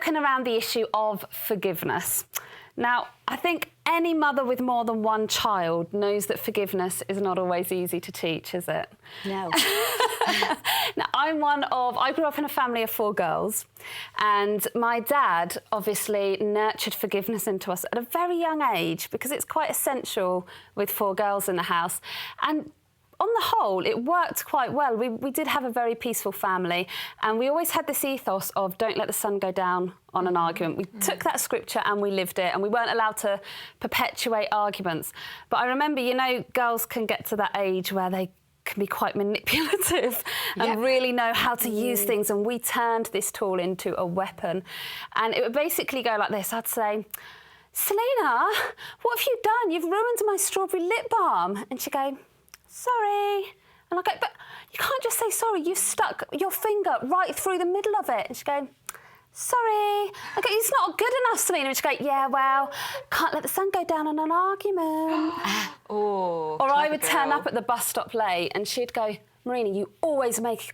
looking around the issue of forgiveness. Now, I think any mother with more than one child knows that forgiveness is not always easy to teach, is it? No. Now, I grew up in a family of 4 girls, and my dad obviously nurtured forgiveness into us at a very young age because it's quite essential with 4 girls in the house. And on the whole, it worked quite well. We did have a very peaceful family, and we always had this ethos of don't let the sun go down on an argument. We took that scripture and we lived it, and we weren't allowed to perpetuate arguments. But I remember, you know, girls can get to that age where they can be quite manipulative and really know how to use things, and we turned this tool into a weapon. And it would basically go like this. I'd say, Selena, what have you done? You've ruined my strawberry lip balm. And she'd go, sorry. And I go, but you can't just say sorry. You've stuck your finger right through the middle of it. And she'd go, sorry. I go, it's not good enough, Selena. And she'd go, yeah, well, can't let the sun go down on an argument. Oh, or I would turn up at the bus stop late and she'd go, Marina, you always make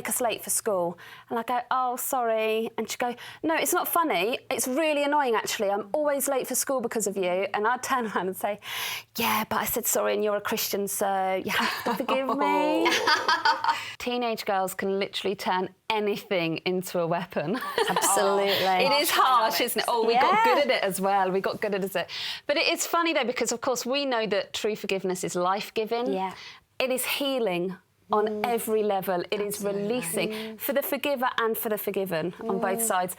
us late for school. And I go, oh, sorry. And she'd go, no, it's not funny. It's really annoying, actually. I'm always late for school because of you. And I'd turn around and say, yeah, but I said sorry and you're a Christian, so you have to forgive me. Teenage girls can literally turn anything into a weapon. Absolutely. It is harsh, isn't it? Oh, we got good at it as well. We got good at it. But it is funny, though, because, of course, we know that true forgiveness is life-giving. Yeah. It is healing on every level. It is releasing for the forgiver and for the forgiven on both sides.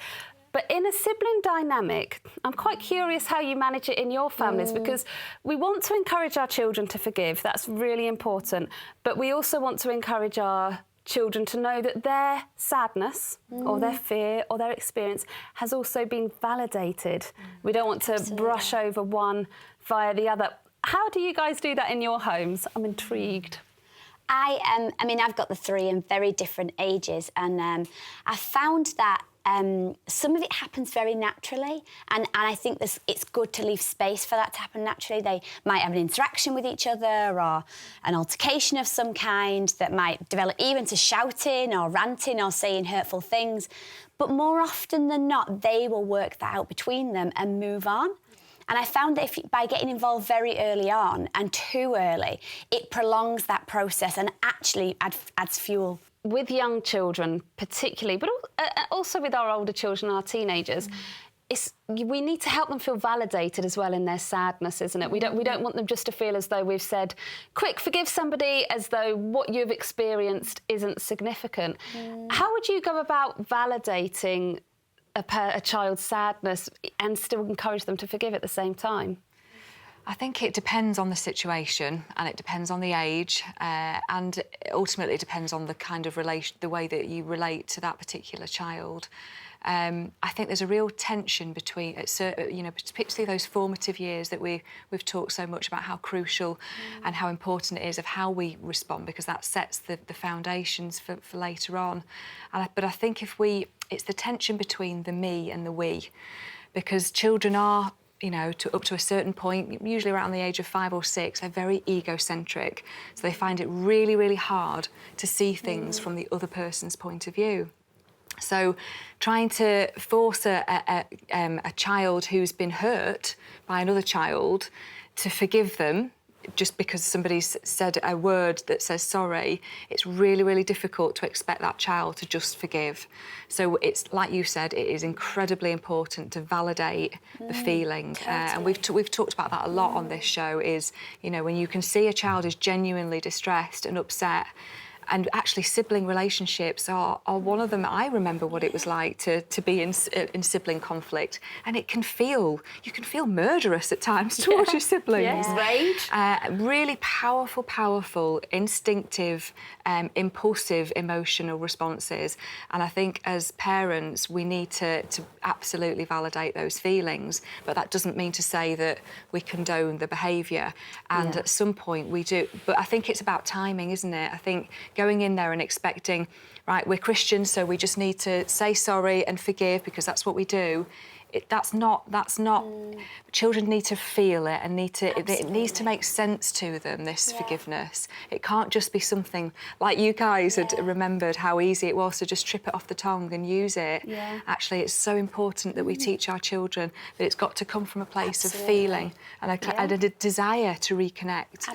But in a sibling dynamic, I'm quite curious how you manage it in your families, because we want to encourage our children to forgive. That's really important. But we also want to encourage our children to know that their sadness or their fear or their experience has also been validated. We don't want to brush over one via the other. How do you guys do that in your homes? I'm intrigued. I mean, I've got the 3 in very different ages, and I found that some of it happens very naturally, and I think it's good to leave space for that to happen naturally. They might have an interaction with each other or an altercation of some kind that might develop even to shouting or ranting or saying hurtful things. But more often than not, they will work that out between them and move on. And I found that by getting involved very early on and too early, it prolongs that process and actually adds fuel. With young children particularly, but also with our older children, our teenagers, we need to help them feel validated as well in their sadness, isn't it? We don't want them just to feel as though we've said, quick, forgive somebody, as though what you've experienced isn't significant. How would you go about validating a child's sadness and still encourage them to forgive at the same time? I think it depends on the situation, and it depends on the age, and ultimately it depends on the kind of the way that you relate to that particular child. I think there's a real tension between, you know, particularly those formative years that we've talked so much about how crucial and how important it is of how we respond, because that sets the foundations for later on. But I think it's the tension between the me and the we, because children are, you know, up to a certain point, usually around the age of 5 or 6, they're very egocentric. So they find it really, really hard to see things from the other person's point of view. So trying to force a child who's been hurt by another child to forgive them just because somebody's said a word that says sorry, it's really, really difficult to expect that child to just forgive. So it's, like you said, it is incredibly important to validate the feeling. And we've talked about that a lot on this show, is, you know, when you can see a child is genuinely distressed and upset, and actually sibling relationships are one of them. I remember what it was like to be in sibling conflict, and you can feel murderous at times towards your siblings. Rage. Really powerful, instinctive, impulsive emotional responses. And I think as parents, we need to absolutely validate those feelings, but that doesn't mean to say that we condone the behaviour. And at some point we do. But I think it's about timing, isn't it? I think going in there and expecting, right, we're Christians, so we just need to say sorry and forgive because that's what we do, that's not. Children need to feel it and it needs to make sense to them. This forgiveness. It can't just be something like you guys had remembered how easy it was to just trip it off the tongue and use it. Yeah. Actually, it's so important that we teach our children that it's got to come from a place of feeling and a desire to reconnect.